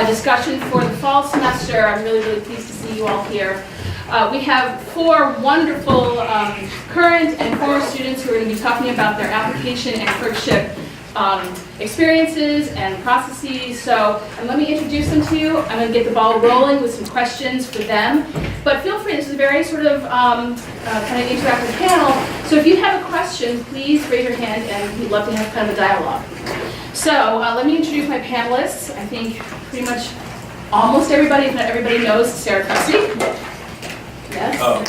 discussion for the fall semester. I'm really, really pleased to see you all here. We have 4 wonderful current and former students who are going to be talking about their application and clerkship experiences and processes. So let me introduce them to you. I'm going to get the ball rolling with some questions for them. But feel free, this is a very sort of kind of interactive panel. So if you have a question, please raise your hand and we'd love to have kind of a dialogue. So let me introduce my panelists. I think pretty much almost everybody, if not everybody, knows Sara Cressey. Yes. Oh.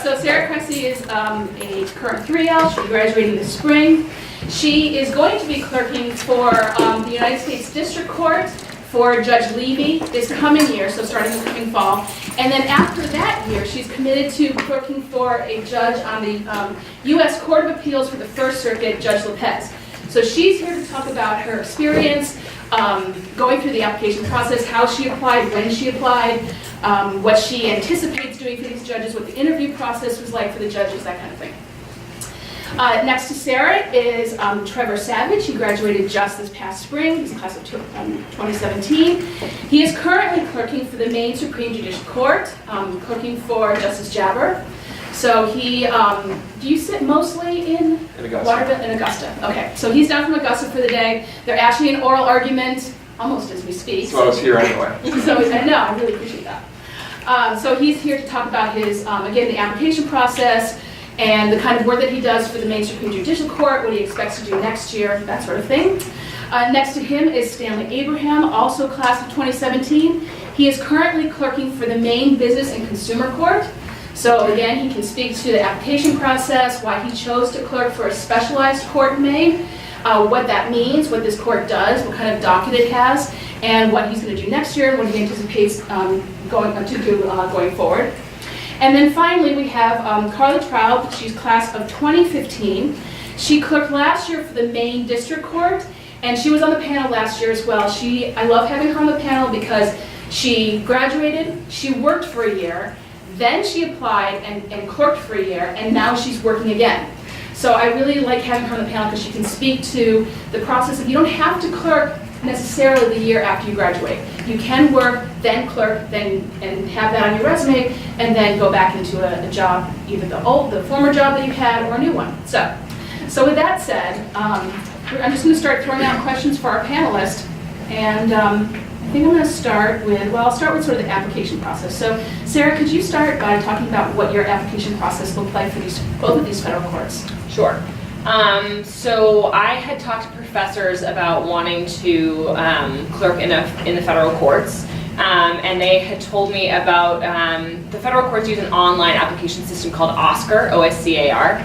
So Sara Cressey is a current 3L. She'll be graduating this spring. She is going to be clerking for the United States District Court for Judge Levy this coming year, so starting this coming fall. And then after that year, she's committed to clerking for a judge on the U.S. Court of Appeals for the First Circuit, Judge Lopez. So she's here to talk about her experience going through the application process, how she applied, when she applied, what she anticipates doing for these judges, what the interview process was like for the judges, that kind of thing. Next to Sara is Trevor Savage. He graduated just this past spring. He's class of 2017. He is currently clerking for the Maine Supreme Judicial Court, clerking for Justice Jabber. So he, do you sit mostly in Augusta? Waterville? In Augusta. Okay, so he's down from Augusta for the day. They're actually in oral argument almost as we speak. So I was here anyway. So I know, I really appreciate that. So he's here to talk about his, again, the application process, and the kind of work that he does for the Maine Supreme Judicial Court, what he expects to do next year, that sort of thing. Next to him is Stanley Abraham, also class of 2017. He is currently clerking for the Maine Business and Consumer Court. So again, he can speak to the application process, why he chose to clerk for a specialized court in Maine, what that means, what this court does, what kind of docket it has, and what he's going to do next year, and what he anticipates going forward. And then finally, we have Carly Traub. She's class of 2015. She clerked last year for the Maine District Court, and she was on the panel last year as well. I love having her on the panel because she graduated, she worked for a year, then she applied and clerked for a year, and now she's working again. So I really like having her on the panel because she can speak to the process of, you don't have to clerk necessarily the year after you graduate. You can work, then clerk, and have that on your resume, and then go back into a job, either the former job that you had or a new one. So with that said, I'm just going to start throwing out questions for our panelists, and I think I'm going to start with, well, I'll start with sort of the application process. So Sara, could you start by talking about what your application process looked like for both of these federal courts? Sure. So I had talked to professors about wanting to clerk in the federal courts, and they had told me about the federal courts use an online application system called OSCAR, O-S-C-A-R,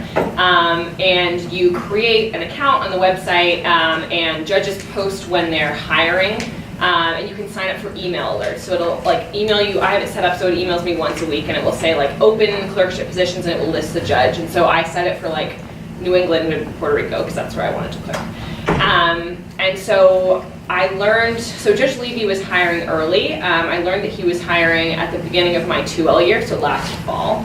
and you create an account on the website, and judges post when they're hiring, and you can sign up for email alerts. So it'll like email you. I have it set up so it emails me once a week, and it will say like open clerkship positions, and it will list the judge. And so I set it for like New England and Puerto Rico because that's where I wanted to clerk. And so I learned, so Judge Levy was hiring early. I learned that he was hiring at the beginning of my 2L year, so last fall.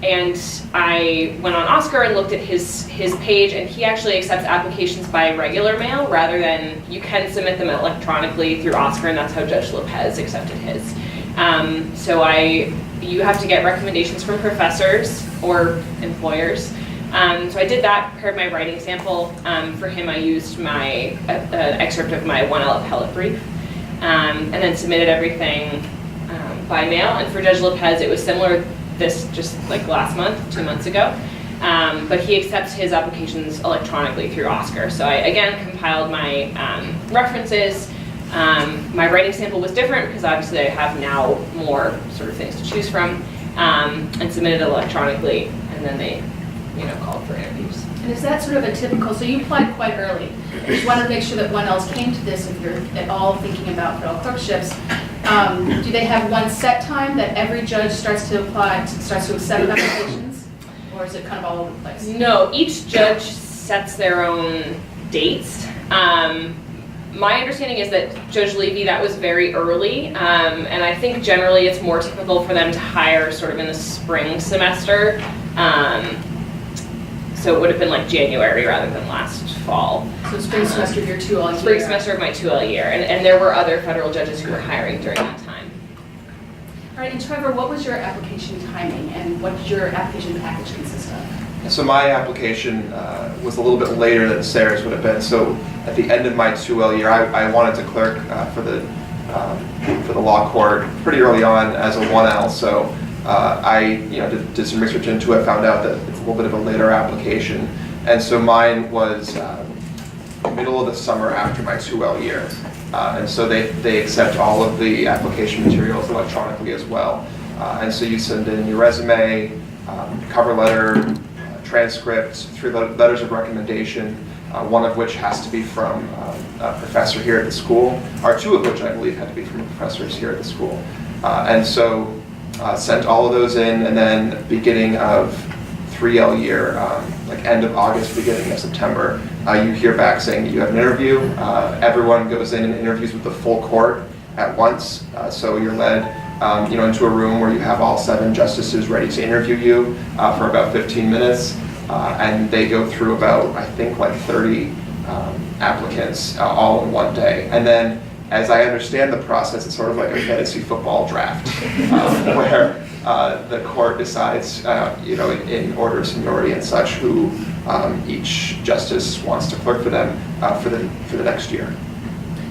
And I went on OSCAR and looked at his page, and he actually accepts applications by regular mail rather than, you can submit them electronically through OSCAR, and that's how Judge Lopez accepted his. So you have to get recommendations from professors or employers. So I did that, prepared my writing sample. For him, I used my excerpt of my 1L appellate brief, and then submitted everything by mail. And for Judge Lopez, it was similar this just like last month, 2 months ago. But he accepts his applications electronically through OSCAR. So I, again, compiled my references. My writing sample was different because obviously I have now more sort of things to choose from, and submitted it electronically, and then they called for interviews. And is that sort of a typical, so you applied quite early. I just wanted to make sure that one else came to this if you're at all thinking about federal clerkships. Do they have one set time that every judge starts to accept applications? Or is it kind of all over the place? No, each judge sets their own dates. My understanding is that Judge Levy, that was very early, and I think generally it's more typical for them to hire sort of in the spring semester. So it would have been like January rather than last fall. So spring semester of your 2L year. Spring semester of my 2L year. And there were other federal judges who were hiring during that time. All right, and Trevor, what was your application timing and what did your application package consist of? So my application was a little bit later than Sarah's would have been. So at the end of my 2L year, I wanted to clerk for the law court pretty early on as a 1L. So I did some research into it, found out that it's a little bit of a later application. And so mine was middle of the summer after my 2L year. And so they accept all of the application materials electronically as well. And so you send in your resume, cover letter, transcript, 3 letters of recommendation, one of which has to be from a professor here at the school, or 2 of which I believe had to be from professors here at the school. And so sent all of those in, and then beginning of 3L year, like end of August, beginning of September, you hear back saying that you have an interview. Everyone goes in and interviews with the full court at once. So you're led into a room where you have all 7 justices ready to interview you for about 15 minutes. And they go through about, I think, like 30 applicants all in one day. And then, as I understand the process, it's sort of like a fantasy football draft where the court decides, in order of seniority and such, who each justice wants to clerk for them for the next year.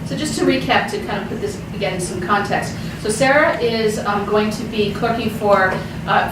So just to recap, to kind of put this again in some context. So Sara is going to be clerking for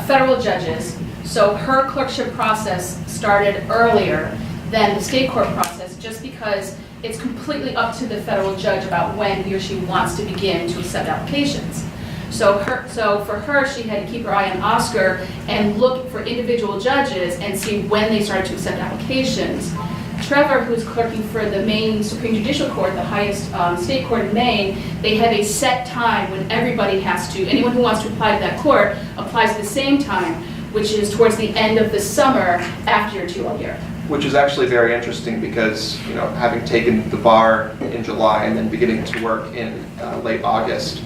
federal judges. So her clerkship process started earlier than the state court process, just because it's completely up to the federal judge about when he or she wants to begin to accept applications. So for her, she had to keep her eye on Oscar and look for individual judges and see when they started to accept applications. Trevor, who's clerking for the Maine Supreme Judicial Court, the highest state court in Maine, they have a set time when everybody has to, anyone who wants to apply to that court applies at the same time, which is towards the end of the summer after your 2L year. Which is actually very interesting because, having taken the bar in July and then beginning to work in late August,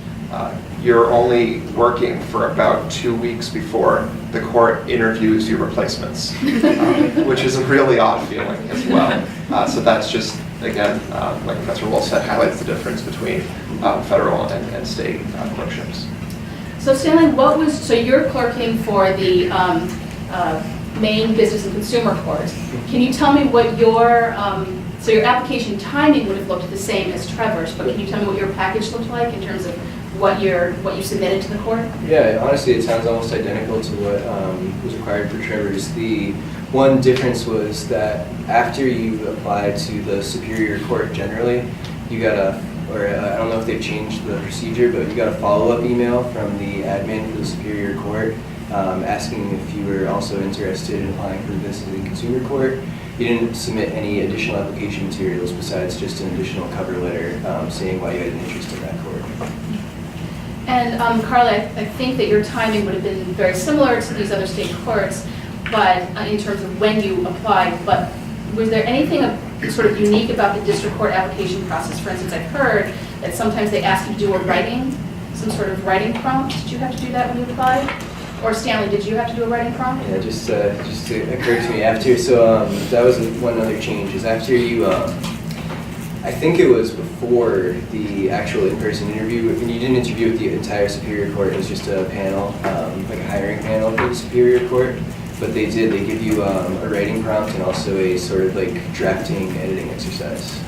you're only working for about 2 weeks before the court interviews your replacements, which is a really odd feeling as well. So that's just, again, like Professor Wolf said, highlights the difference between federal and state clerkships. So Stanley, so you're clerking for the Maine Business and Consumer Court. Can you tell me what your your application timing would have looked the same as Trevor's, but can you tell me what your package looked like in terms of what you submitted to the court? Yeah, honestly, it sounds almost identical to what was required for Trevor's. The one difference was that after you apply to the Superior Court generally, you got I don't know if they've changed the procedure, but you got a follow-up email from the admin for the Superior Court asking if you were also interested in applying for the Business and Consumer Court. You didn't submit any additional application materials besides just an additional cover letter saying why you had an interest in that court. And Carla, I think that your timing would have been very similar to these other state courts, but in terms of when you applied. But was there anything sort of unique about the district court application process? For instance, I've heard that sometimes they ask you to do some sort of writing prompt. Did you have to do that when you applied? Or Stanley, did you have to do a writing prompt? Yeah, just occurred to me after. So that was one other change. Is after you, I think it was before the actual in-person interview. When you didn't interview with the entire Superior Court, it was just a panel, like a hiring panel for the Superior Court. But they give you a writing prompt and also a sort of like drafting, editing exercise.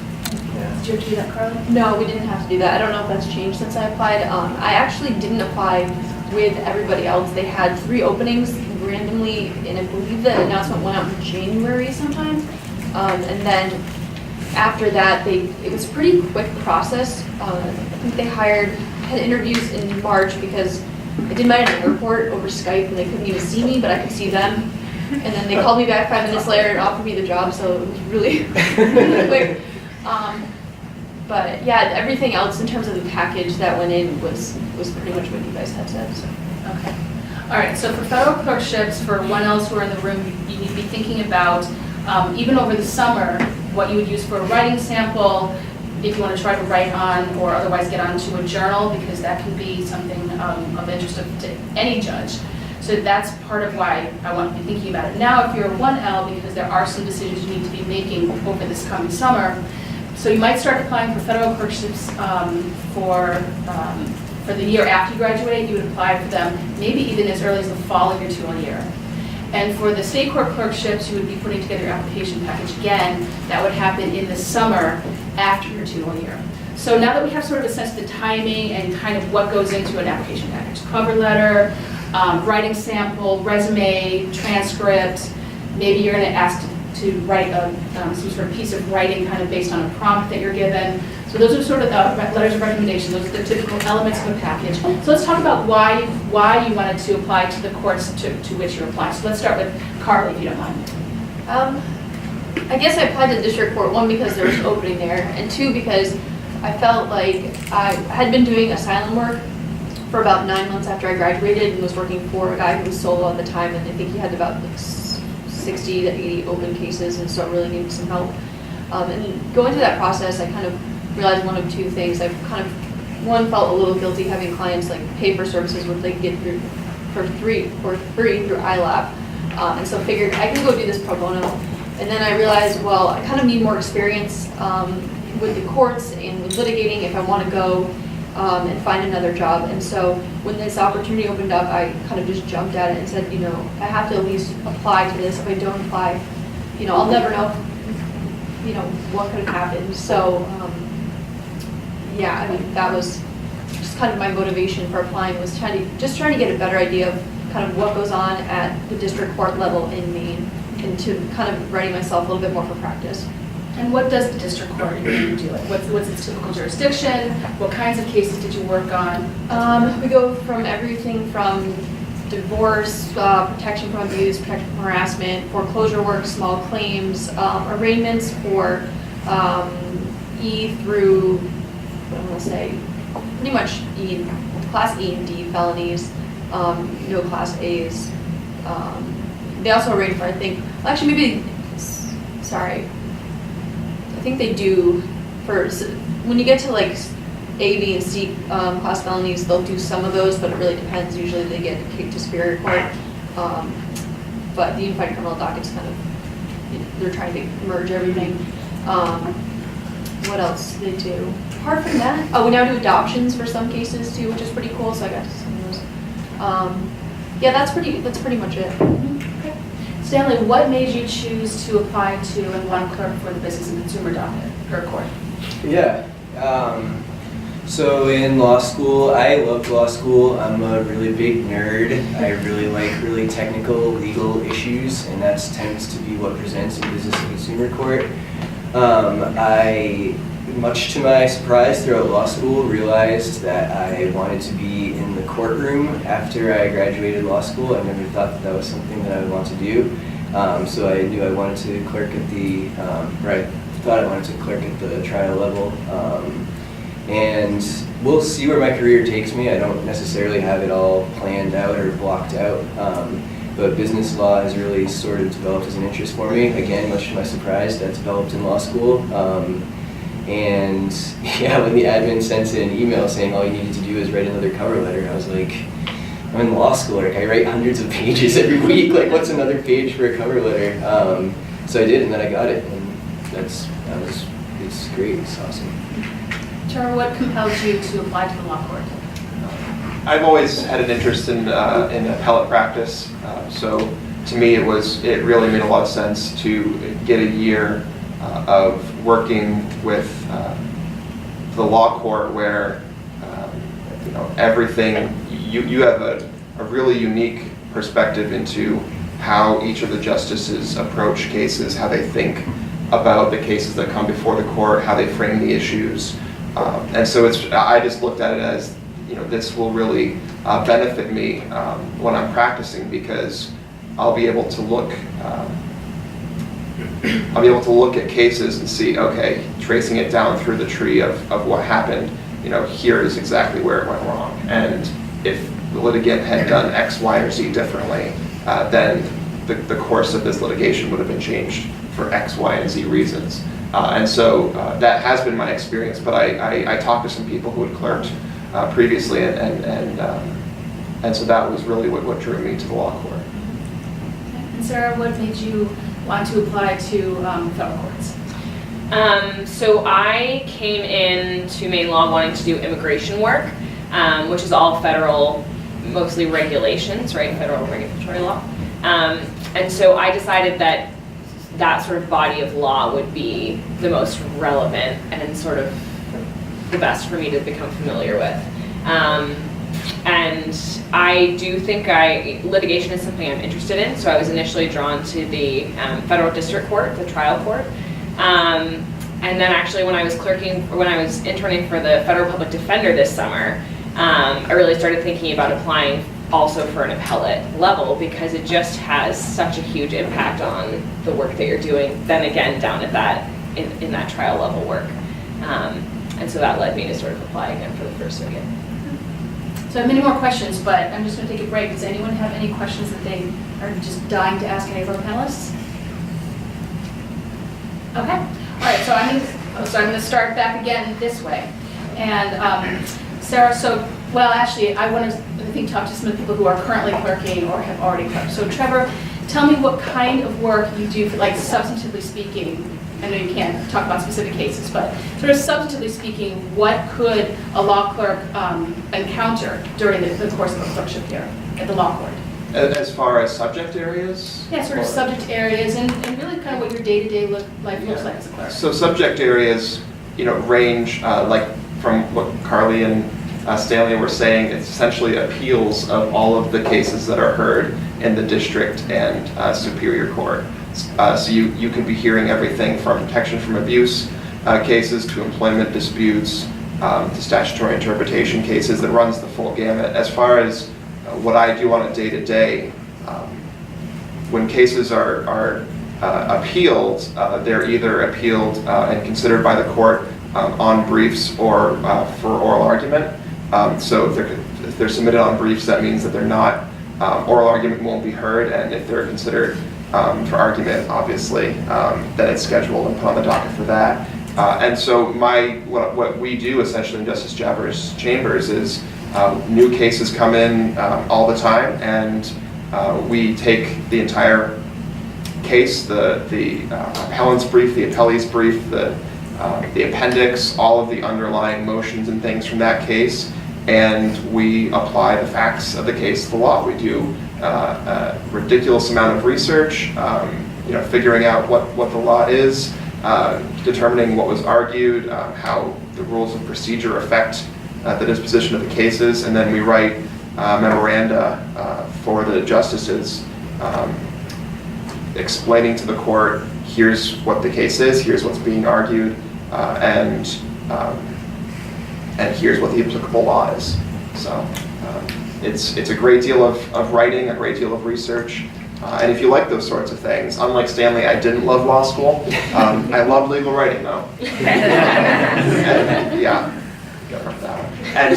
Yeah. Did you have to do that, Carla? No, we didn't have to do that. I don't know if that's changed since I applied. I actually didn't apply with everybody else. They had 3 openings randomly, and I believe the announcement went out in January sometime. And then after that, it was a pretty quick process. I think they had interviews in March because I did mine at an airport over Skype, and they couldn't even see me, but I could see them. And then they called me back 5 minutes later and offered me the job, so it was really, really quick. But yeah, everything else in terms of the package that went in was pretty much what you guys had said. So. Okay. All right, so for federal clerkships, for 1Ls who are in the room, you need to be thinking about, even over the summer, what you would use for a writing sample, if you want to try to write on or otherwise get onto a journal, because that can be something of interest to any judge. So that's part of why I want to be thinking about it. Now, if you're a 1L, because there are some decisions you need to be making over this coming summer, so you might start applying for federal clerkships for the year after you graduate. You would apply for them maybe even as early as the fall of your 2L year. And for the state court clerkships, you would be putting together your application package again. That would happen in the summer after your 2L year. So now that we have sort of a sense of the timing and kind of what goes into an application package, cover letter, writing sample, resume, transcript, maybe you're going to ask to write some sort of piece of writing kind of based on a prompt that you're given. So those are sort of the letters of recommendation. Those are the typical elements of a package. So let's talk about why you wanted to apply to the courts to which you're applying. So let's start with Carly, if you don't mind. I guess I applied to the district court, one, because there was an opening there, and two, because I felt like I had been doing asylum work for about 9 months after I graduated and was working for a guy who was solo at the time, and I think he had about like 60 to 80 open cases, and so I really needed some help. And going through that process, I kind of realized one of two things. I kind of, one, felt a little guilty having clients like pay for services which they get through for free through ILAP, and so figured I can go do this pro bono. And then I realized, well, I kind of need more experience with the courts and with litigating if I want to go and find another job. And so when this opportunity opened up, I kind of just jumped at it and said, I have to at least apply to this. If I don't apply, I'll never know, what could have happened. So, yeah, I mean, that was just kind of my motivation for applying, was trying to get a better idea of kind of what goes on at the district court level in Maine, and to kind of ready myself a little bit more for practice. And what does the district court in Maine do? What's its typical jurisdiction? What kinds of cases did you work on? We go from everything from divorce, protection from abuse, protection from harassment, foreclosure work, small claims, arraignments for E through, what I'm going to say, pretty much E, Class E and D felonies, no Class A's. They also arraign for, I think they do for, when you get to like A, B, and C class felonies, they'll do some of those, but it really depends. Usually they get kicked to Superior Court. But the Unified Criminal Docket's kind of, they're trying to merge everything. What else do they do? Apart from that, we now do adoptions for some cases too, which is pretty cool, so I got to see those. Yeah, that's pretty much it. Okay. Stanley, what made you choose to apply to and want to clerk for the Business and Consumer Docket or Court? Yeah. So in law school, I loved law school. I'm a really big nerd. I really like really technical legal issues, and that tends to be what presents in Business and Consumer Court. I, much to my surprise throughout law school, realized that I wanted to be in the courtroom after I graduated law school. I never thought that was something that I would want to do. So I knew I wanted to clerk at the, I wanted to clerk at the trial level. And we'll see where my career takes me. I don't necessarily have it all planned out or blocked out. But business law has really sort of developed as an interest for me. Again, much to my surprise, that developed in law school. And yeah, when the admin sent an email saying all you needed to do is write another cover letter, I was like, I'm in law school, like I write hundreds of pages every week, like what's another page for a cover letter? So I did, and then I got it, and it's great, it's awesome. Trevor, what compelled you to apply to the law court? I've always had an interest in appellate practice, so to me it really made a lot of sense to get a year of working with the law court, where everything, you have a really unique perspective into how each of the justices approach cases, how they think about the cases that come before the court, how they frame the issues, and so I just looked at it as, this will really benefit me when I'm practicing, because I'll be able to look at cases and see, okay, tracing it down through the tree of what happened, here is exactly where it went wrong. And if the litigant had done X, Y, or Z differently, then the course of this litigation would have been changed for X, Y, and Z reasons. And so that has been my experience, but I talked to some people who had clerked previously, and And so that was really what drew me to the law court. And Sarah, what made you want to apply to federal courts? So I came into Maine Law wanting to do immigration work, which is all federal, mostly regulations, right? Federal regulatory law. And so I decided that that sort of body of law would be the most relevant and sort of the best for me to become familiar with. And I do think litigation is something I'm interested in, so I was initially drawn to the federal district court, the trial court. And then actually when I was interning for the federal public defender this summer, I really started thinking about applying also for an appellate level, because it just has such a huge impact on the work that you're doing, then again down at that, in that trial level work. And so that led me to sort of apply again for the First Circuit. So I have many more questions, but I'm just going to take a break. Does anyone have any questions that they are just dying to ask any of our panelists? Okay. All right. So I'm going to start back again this way. And Sarah, I think talk to some of the people who are currently clerking or have already clerked. So Trevor, tell me what kind of work you do, for, like substantively speaking. I know you can't talk about specific cases, but sort of substantively speaking, what could a law clerk encounter during the course of a clerkship here at the law court? As far as subject areas? Yeah, sort of subject areas and really kind of what your day-to-day life looks like as a clerk. So subject areas, range like from what Carly and Stanley were saying. It's essentially appeals of all of the cases that are heard in the district and superior court. So you could be hearing everything from protection from abuse cases to employment disputes to statutory interpretation cases. That runs the full gamut. As far as what I do on a day-to-day, when cases are appealed, they're either appealed and considered by the court on briefs or for oral argument. So if they're submitted on briefs, that means that they're not, oral argument won't be heard, and if they're considered for argument, obviously, then it's scheduled and put on the docket for that. And so what we do essentially in Justice Jaber's chambers is new cases come in all the time, and we take the entire case, the appellant's brief, the appellee's brief, the appendix, all of the underlying motions and things from that case, and we apply the facts of the case to the law. We do a ridiculous amount of research, figuring out what the law is, determining what was argued, how the rules of procedure affect the disposition of the cases, and then we write memoranda for the justices explaining to the court, here's what the case is, here's what's being argued, and here's what the applicable law is. So it's a great deal of writing, a great deal of research. And if you like those sorts of things, unlike Stanley, I didn't love law school. I love legal writing though. And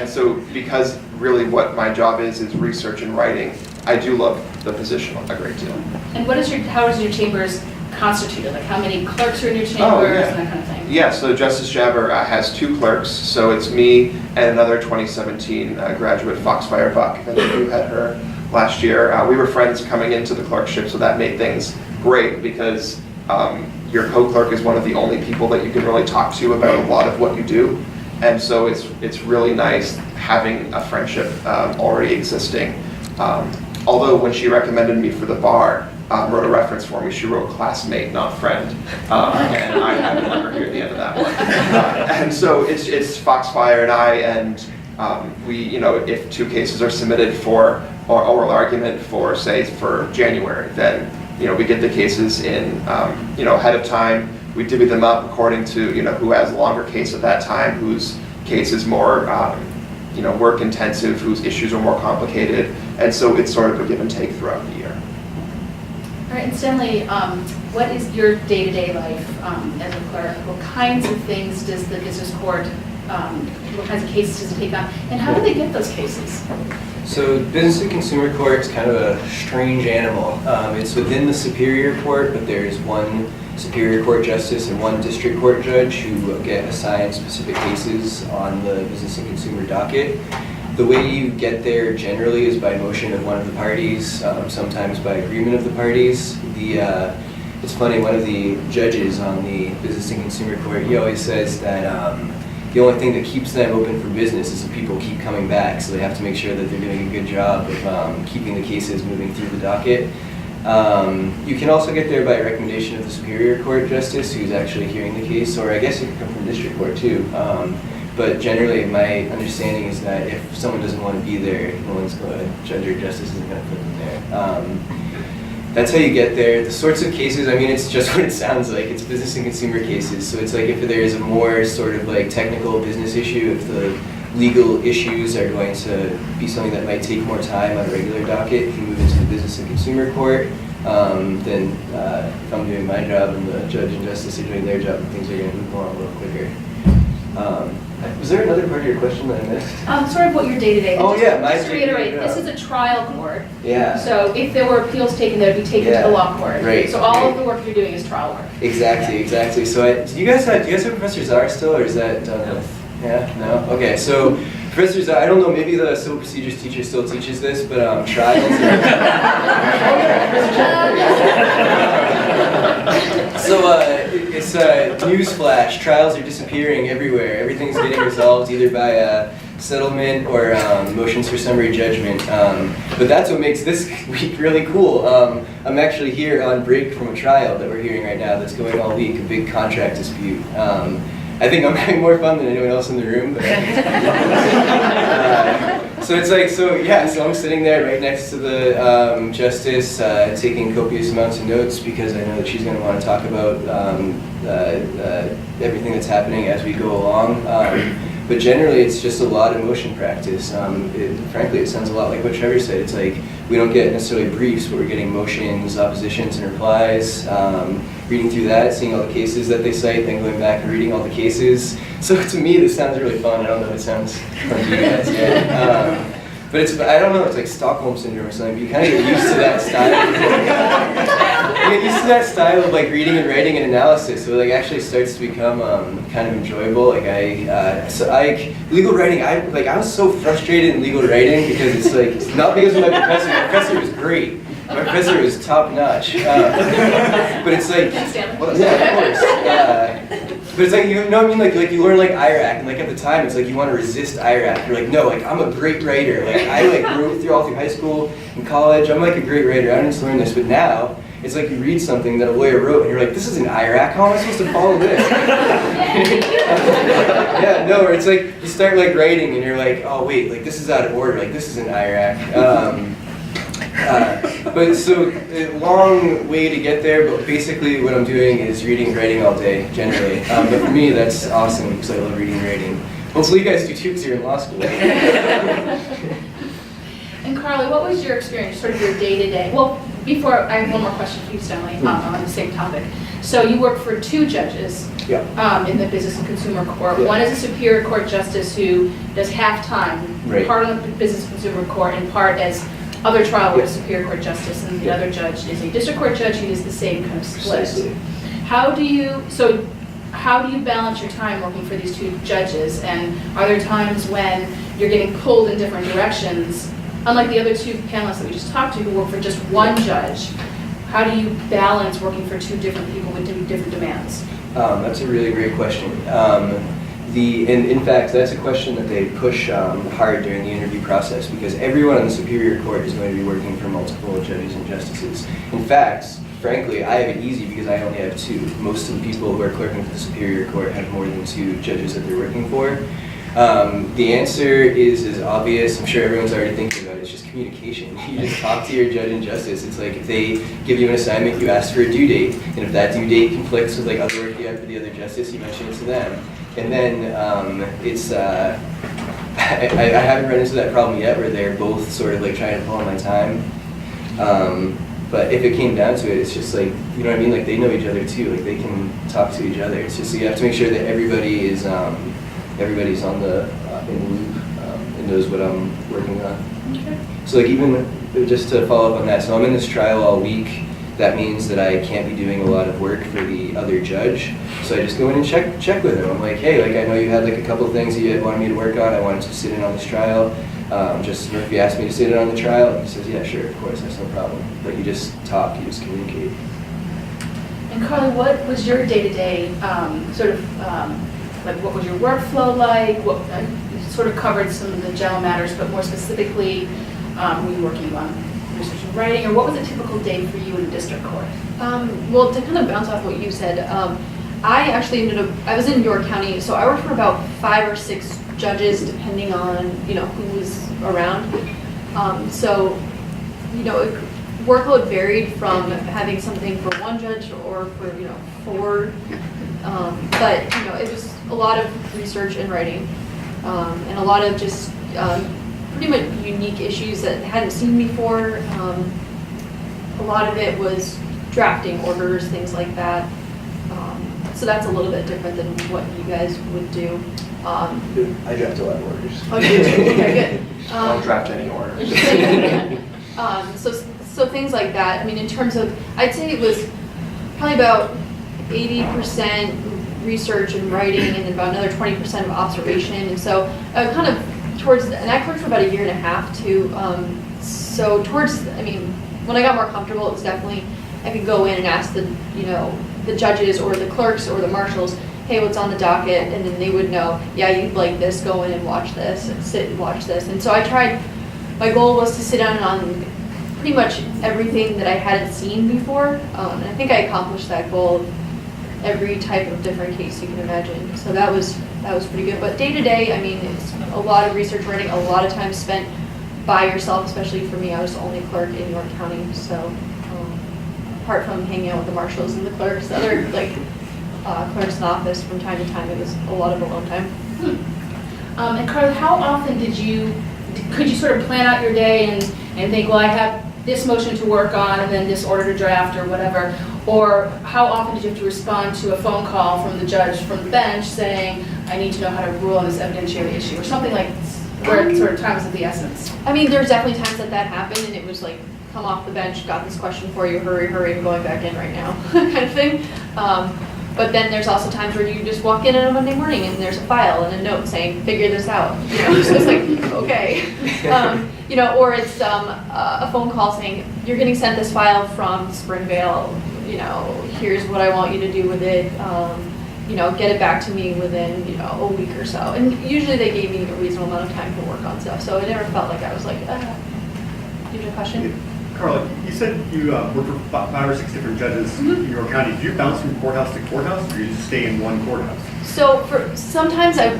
so because really what my job is research and writing, I do love the position a great deal. And how is your chambers constituted? Like how many clerks are in your chambers and that kind of thing? Yeah, so Justice Jaber has 2 clerks, so it's me and another 2017 graduate, Foxfire Buck, I think you had her last year. We were friends coming into the clerkship, so that made things great because your co-clerk is one of the only people that you can really talk to about a lot of what you do. And so it's really nice having a friendship already existing. Although when she recommended me for the bar, wrote a reference for me, she wrote classmate, not friend. And I haven't let her hear the end of that one. And so it's Foxfire and I, and we, if 2 cases are submitted for oral argument for January, then we get the cases in ahead of time. We divvy them up according to who has a longer case at that time, whose case is more work intensive, whose issues are more complicated, and so it's sort of a give and take throughout the year. All right, and Stanley, what is your day-to-day life as a clerk? What kinds of things does the business court, what kinds of cases does it take on, and how do they get those cases? So business and consumer court is kind of a strange animal. It's within the superior court, but there's one superior court justice and one district court judge who get assigned specific cases on the business and consumer docket. The way you get there generally is by motion of one of the parties, sometimes by agreement of the parties. It's funny, one of the judges on the Business and Consumer Court, he always says that the only thing that keeps them open for business is if people keep coming back, so they have to make sure that they're doing a good job of keeping the cases moving through the docket. You can also get there by recommendation of the Superior Court Justice who's actually hearing the case, or I guess you can come from District Court too. But generally, my understanding is that if someone doesn't want to be there, no one's going to, judge or justice isn't going to put them there. That's how you get there. The sorts of cases, I mean, it's just what it sounds like. It's business and consumer cases. So it's like if there is a more sort of like technical business issue, if the legal issues are going to be something that might take more time on a regular docket, if you move into the business and consumer court, then if I'm doing my job and the judge and justice are doing their job, things are going to move along a little quicker. Was there another part of your question that I missed? Sort of what your day-to-day. Oh, yeah, my Just to reiterate, day-to-day this is a trial court. Yeah. So if there were appeals taken, they would be taken to the law court. Right. So all of the work you're doing is trial work. Exactly. So do you guys have Professor Zara still, or is that done with? Yeah, no? Okay, so Professor Zara, I don't know, maybe the civil procedures teacher still teaches this, but trials it's newsflash, trials are disappearing everywhere. Everything's getting resolved either by settlement or motions for summary judgment. But that's what makes this week really cool. I'm actually here on break from a trial that we're hearing right now that's going all week, a big contract dispute. I think I'm having more fun than anyone else in the room. But so it's like, so I'm sitting there right next to the justice, taking copious amounts of notes because I know that she's going to want to talk about everything that's happening as we go along. But generally, it's just a lot of motion practice. Frankly, it sounds a lot like what Trevor said. It's like we don't get necessarily briefs, but we're getting motions, oppositions, and replies. Reading through that, seeing all the cases that they cite, then going back and reading all the cases. So to me, this sounds really fun. I don't know if it sounds fun to you guys yet. But I don't know, it's like Stockholm Syndrome or something, but you kind of get used to that style. You get used to that style of like reading and writing and analysis, so it like actually starts to become kind of enjoyable. Like legal writing, I was so frustrated in legal writing because it's like, not because of my professor. My professor was great. My professor was top notch. But it's like, yeah, of course. But it's like, you know what I mean? Like you learn like IRAC, and like at the time, it's like you want to resist IRAC. You're like, no, like I'm a great writer. Like I like wrote all through high school and college. I'm like a great writer. I didn't learn this, but now it's like you read something that a lawyer wrote, and you're like, this is an IRAC. How am I supposed to follow this? Yeah, no. Or it's like you start like writing, and you're like, oh wait, like this is out of order. Like this is an IRAC. But so, long way to get there, but basically what I'm doing is reading and writing all day, generally. But for me, that's awesome, because I love reading and writing. Hopefully you guys do too, because you're in law school. And Carly, what was your experience, sort of your day-to-day? Well, before, I have one more question for you, Stanley, on the same topic. So you work for two judges in the Business and Consumer Court. Yeah. One is a Superior Court Justice who does half-time, Right. part on the Business and Consumer Court and part as other trial with a Superior Court Justice, and the other judge is a District Court judge who is the same kind of split. Precisely. How do you balance your time working for these two judges, and are there times when you're getting pulled in different directions? Unlike the other two panelists that we just talked to who work for just one judge, how do you balance working for two different people with different demands? That's a really great question. In fact, that's a question that they push hard during the interview process, because everyone on the Superior Court is going to be working for multiple judges and justices. In fact, frankly, I have it easy because I only have two. Most of the people who are clerking for the Superior Court have more than two judges that they're working for. The answer is as obvious. I'm sure everyone's already thinking about it. It's just communication. You just talk to your judge and justice. It's like if they give you an assignment, you ask for a due date, and if that due date conflicts with like other work you have for the other justice, you mention it to them. And then I haven't run into that problem yet where they're both sort of like trying to pull on my time. But if it came down to it, it's just like, you know what I mean? Like they know each other too. Like they can talk to each other. It's just you have to make sure that everybody is everybody's on the in the loop and knows what I'm working on. Okay. So like even just to follow up on that, so I'm in this trial all week. That means that I can't be doing a lot of work for the other judge. So I just go in and check with him. I'm like, hey, like I know you had like a couple of things that you had wanted me to work on. I wanted to sit in on this trial. Just if you ask me to sit in on the trial, he says, yeah, sure, of course, that's no problem. But you just talk, you just communicate. And Carly, what was your day-to-day like what was your workflow like? What you sort of covered some of the general matters, but more specifically, were you working on research and writing, or what was a typical day for you in the district court? Well, to kind of bounce off what you said, I actually I was in York County, so I worked for about 5 or 6 judges, depending on, who was around. So, workload varied from having something for one judge or for, 4. But, it was a lot of research and writing, and a lot of just pretty much unique issues that I hadn't seen before. A lot of it was drafting orders, things like that. So that's a little bit different than what you guys would do. I draft a lot of orders. Oh, you do? Okay, good. I don't draft any orders. So things like that. I mean, in terms of, I'd say it was probably about 80% research and writing, and then about another 20% of observation. And so kind of and I worked for about 1.5 years too. So when I got more comfortable, it was definitely, I could go in and ask the judges or the clerks or the marshals, hey, what's on the docket? And then they would know, yeah, you'd like this, go in and watch this, and sit and watch this. And so my goal was to sit down on pretty much everything that I hadn't seen before. And I think I accomplished that goal of every type of different case you can imagine. So that was pretty good. But day to day, it's a lot of research writing, a lot of time spent by yourself, especially for me. I was the only clerk in York County, so apart from hanging out with the marshals and the clerks, the other clerks in the office from time to time, it was a lot of alone time. And Carly, how often could you sort of plan out your day and think, well, I have this motion to work on and then this order to draft or whatever? Or how often did you have to respond to a phone call from the judge from the bench saying, I need to know how to rule on this evidentiary issue, or something like where it sort of time was of the essence? There's definitely times that happened, and it was like, come off the bench, got this question for you, hurry, I'm going back in right now, kind of thing. But then there's also times where you just walk in on a Monday morning and there's a file and a note saying, figure this out. So it's like, okay. Or it's a phone call saying, you're getting sent this file from Springvale, here's what I want you to do with it. Get it back to me within, a week or so. And usually they gave me a reasonable amount of time to work on stuff. So it never felt like I was like, do you have a question? Carla, you said you worked for 5 or 6 different judges in York County. Do you bounce from courthouse to courthouse, or do you just stay in one courthouse? So sometimes I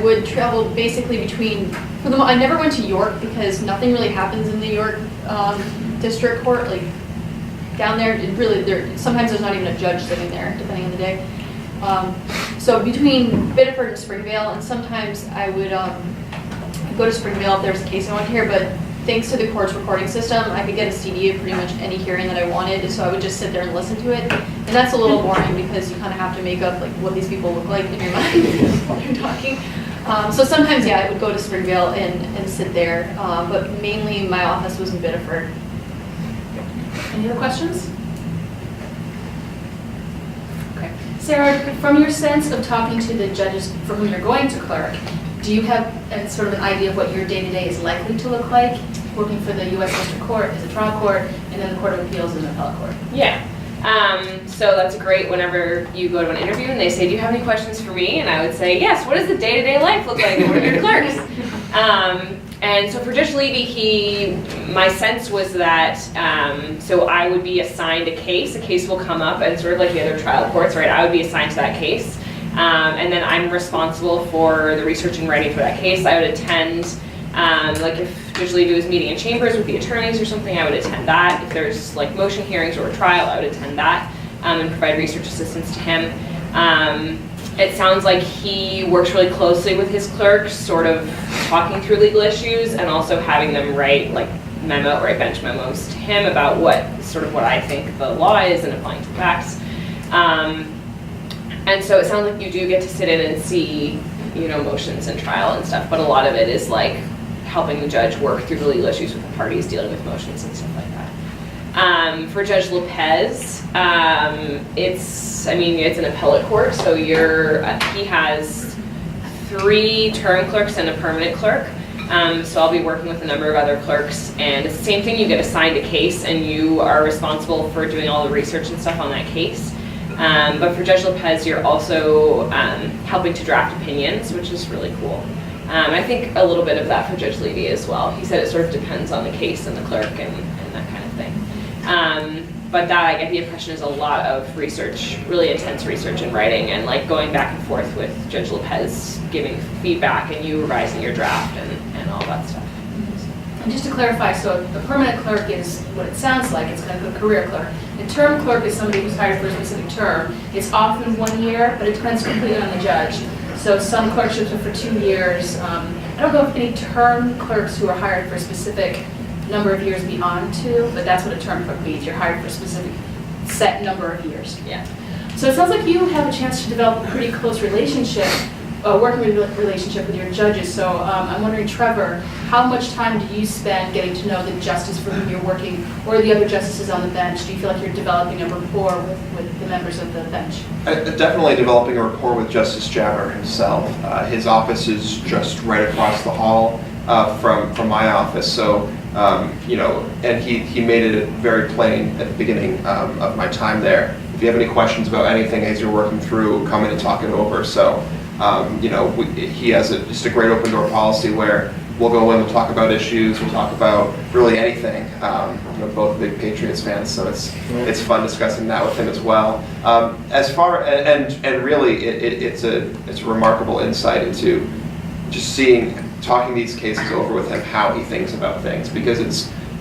would travel basically between, I never went to York because nothing really happens in the York district court. Like down there, sometimes there's not even a judge sitting there, depending on the day. So between Biddeford and Springvale, and sometimes I would go to Springvale if there's a case I want to hear, but thanks to the court's recording system, I could get a CD of pretty much any hearing that I wanted, so I would just sit there and listen to it. And that's a little boring because you kind of have to make up like what these people look like in your mind while they're talking. So sometimes, I would go to Springvale and sit there, but mainly my office was in Biddeford. Any other questions? Okay. Sarah, from your sense of talking to the judges for whom you're going to clerk, do you have sort of an idea of what your day-to-day is likely to look like, working for the U.S. District Court as a trial court, and then the Court of Appeals as an appellate court? Yeah. So that's great whenever you go to an interview and they say, do you have any questions for me? And I would say, yes, what does the day-to-day life look like? What are your clerks? And so for Judge Levy, my sense was that, so I would be assigned a case will come up, and sort of like the other trial courts, right, I would be assigned to that case. And then I'm responsible for the research and writing for that case. I would attend, like if Judge Levy was meeting in chambers with the attorneys or something, I would attend that. If there's like motion hearings or a trial, I would attend that and provide research assistance to him. It sounds like he works really closely with his clerks, sort of talking through legal issues and also having them write bench memos to him about what I think the law is and applying to facts. And so it sounds like you do get to sit in and see, motions and trial and stuff, but a lot of it is like helping the judge work through the legal issues with the parties, dealing with motions and stuff like that. For Judge Lopez, it's an appellate court, so he has 3 term clerks and a permanent clerk. So I'll be working with a number of other clerks, and it's the same thing. You get assigned a case, and you are responsible for doing all the research and stuff on that case. But for Judge Lopez, you're also helping to draft opinions, which is really cool. I think a little bit of that for Judge Levy as well. He said it sort of depends on the case and the clerk and that kind of thing. But that, I get the impression, is a lot of research, really intense research and writing, and like going back and forth with Judge Lopez, giving feedback and you revising your draft and all that stuff. And just to clarify, so the permanent clerk is what it sounds like, it's kind of a career clerk. The term clerk is somebody who's hired for a specific term. It's often 1 year, but it depends completely on the judge. So some clerkships are for 2 years. I don't know if any term clerks who are hired for a specific number of years beyond 2, but that's what a term clerk means. You're hired for a specific set number of years. Yeah. So it sounds like you have a chance to develop a pretty close relationship, working relationship with your judges. So I'm wondering, Trevor, how much time do you spend getting to know the justice for whom you're working, or the other justices on the bench? Do you feel like you're developing a rapport with the members of the bench? Definitely developing a rapport with Justice Jabber himself. His office is just right across the hall from my office. So, and he made it very plain at the beginning of my time there. If you have any questions about anything as you're working through, come in and talk it over. So, he has just a great open door policy where we'll go in, we'll talk about issues, we'll talk about really anything. Both big Patriots fans, so it's fun discussing that with him as well. As far and really, it's a remarkable insight into just talking these cases over with him, how he thinks about things, because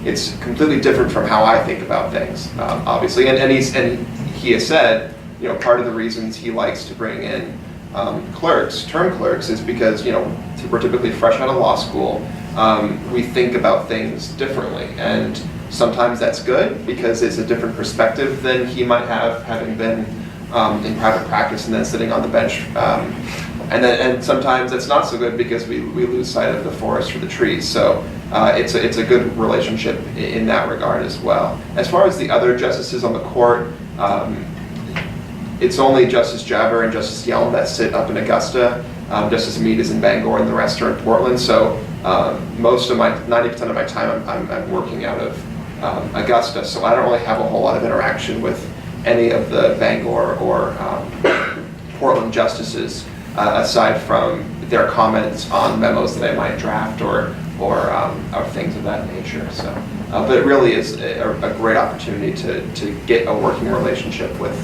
it's completely different from how I think about things, obviously. And he has said, part of the reasons he likes to bring in term clerks, is because we're typically fresh out of law school. We think about things differently, and sometimes that's good because it's a different perspective than he might have, having been in private practice and then sitting on the bench. And sometimes it's not so good because we lose sight of the forest for the trees. So it's a good relationship in that regard as well. As far as the other justices on the court, it's only Justice Jabber and Justice Yellen that sit up in Augusta. Justice Mead is in Bangor, and the rest are in Portland. So 90% of my time I'm working out of Augusta. So I don't really have a whole lot of interaction with any of the Bangor or Portland justices, aside from their comments on memos that I might draft or things of that nature. So, but it really is a great opportunity to get a working relationship with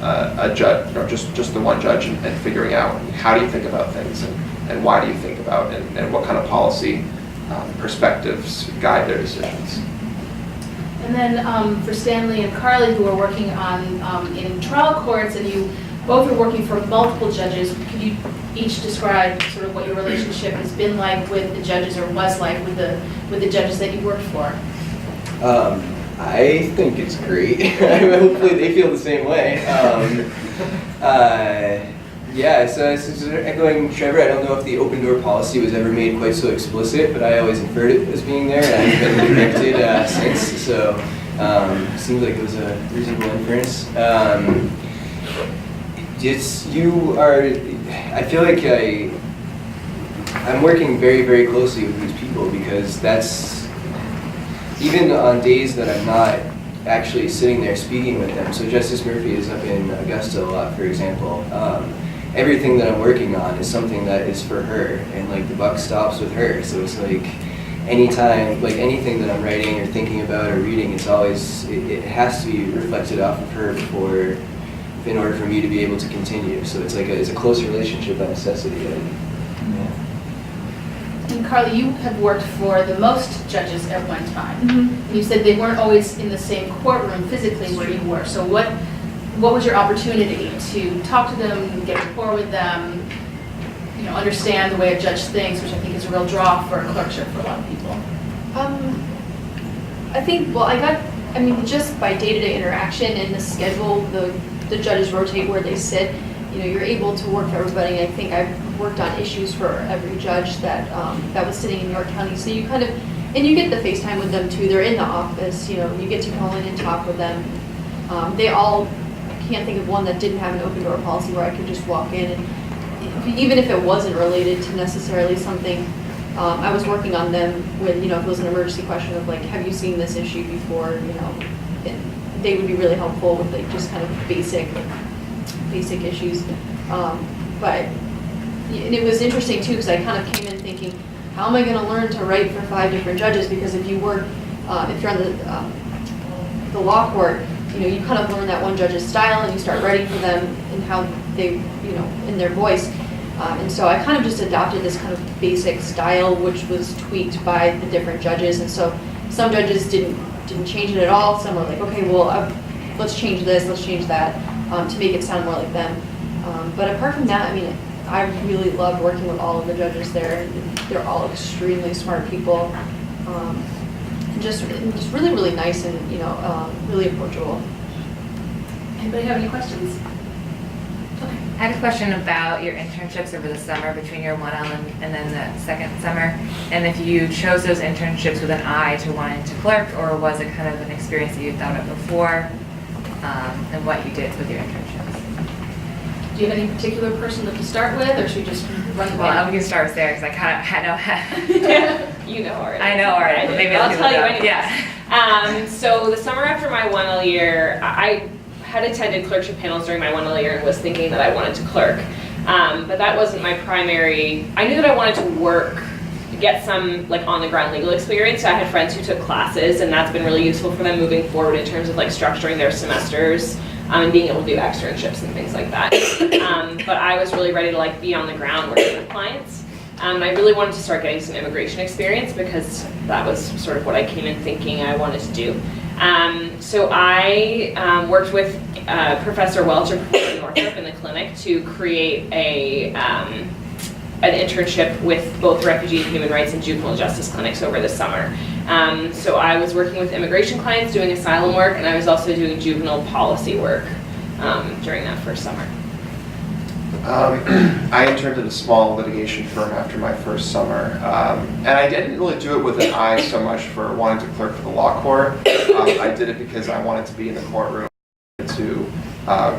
a judge, just the one judge, and figuring out how do you think about things and why do you think about it, and what kind of policy perspectives guide their decisions. And then for Stanley and Carly, who are working on in trial courts, and you both are working for multiple judges, could you each describe sort of what your relationship has been like with the judges, or was like with the judges that you worked for? I think it's great. Hopefully they feel the same way. Yeah, so echoing Trevor, I don't know if the open door policy was ever made quite so explicit, but I always inferred it as being there, and I've been convicted since, so seems like it was a reasonable inference. I feel like I'm working very, very closely with these people, because that's, even on days that I'm not actually sitting there speaking with them. So Justice Murphy is up in Augusta a lot, for example. Everything that I'm working on is something that is for her, and like the buck stops with her. So it's like anytime, like anything that I'm writing or thinking about or reading, it's always, it has to be reflected off of her in order for me to be able to continue. So it's like it's a close relationship by necessity. And Carly, you have worked for the most judges at one time. Mm-hmm. And you said they weren't always in the same courtroom physically where you were. So what was your opportunity to talk to them, get rapport with them, understand the way a judge thinks, which I think is a real draw for a clerkship for a lot of people? I think, just by day-to-day interaction and the schedule, the judges rotate where they sit. You're able to work for everybody. I think I've worked on issues for every judge that was sitting in York County. So you kind of, and you get the FaceTime with them too. They're in the office. You get to call in and talk with them. They all, I can't think of one that didn't have an open door policy where I could just walk in, and even if it wasn't related to necessarily something, I was working on them with, you know, if it was an emergency question of like, have you seen this issue before, you know, and they would be really helpful with like just kind of basic issues. But and it was interesting too, because I kind of came in thinking, how am I going to learn to write for 5 different judges? Because if you work, if you're on the law court, you know, you kind of learn that one judge's style and you start writing for them and how they, you know, in their voice. And so I kind of just adopted this kind of basic style, which was tweaked by the different judges. And so some judges didn't change it at all. Some were like, okay, well, let's change this, let's change that, to make it sound more like them. But apart from that, I mean, I really loved working with all of the judges there. They're all extremely smart people, just really, really nice and, you know, really approachable. Anybody have any questions? Okay. I had a question about your internships over the summer between your 1L and then the second summer. And if you chose those internships with an eye to wanting to clerk, or was it kind of an experience that you thought of before, and what you did with your internships? Do you have any particular person that to start with, or should we just run the Well, we can start with Sarah, because I kind of know. You know already. I know already, but maybe I'll tell you anyway. anyway. So the summer after my 1L year, I had attended clerkship panels during my 1L year and was thinking that I wanted to clerk. But that wasn't my primary. I knew that I wanted to get some like on the ground legal experience. So I had friends who took classes, and that's been really useful for them moving forward in terms of like structuring their semesters. And being able to do externships and things like that. But I was really ready to like be on the ground working with clients. And I really wanted to start getting some immigration experience because that was sort of what I came in thinking I wanted to do. So I worked with Professor Welch and Professor Northrop in the clinic to create an internship with both refugee and human rights and juvenile justice clinics over the summer. So I was working with immigration clients doing asylum work, and I was also doing juvenile policy work during that first summer. I interned at a small litigation firm after my first summer, and I didn't really do it with an eye so much for wanting to clerk for the law court. I did it because I wanted to be in the courtroom to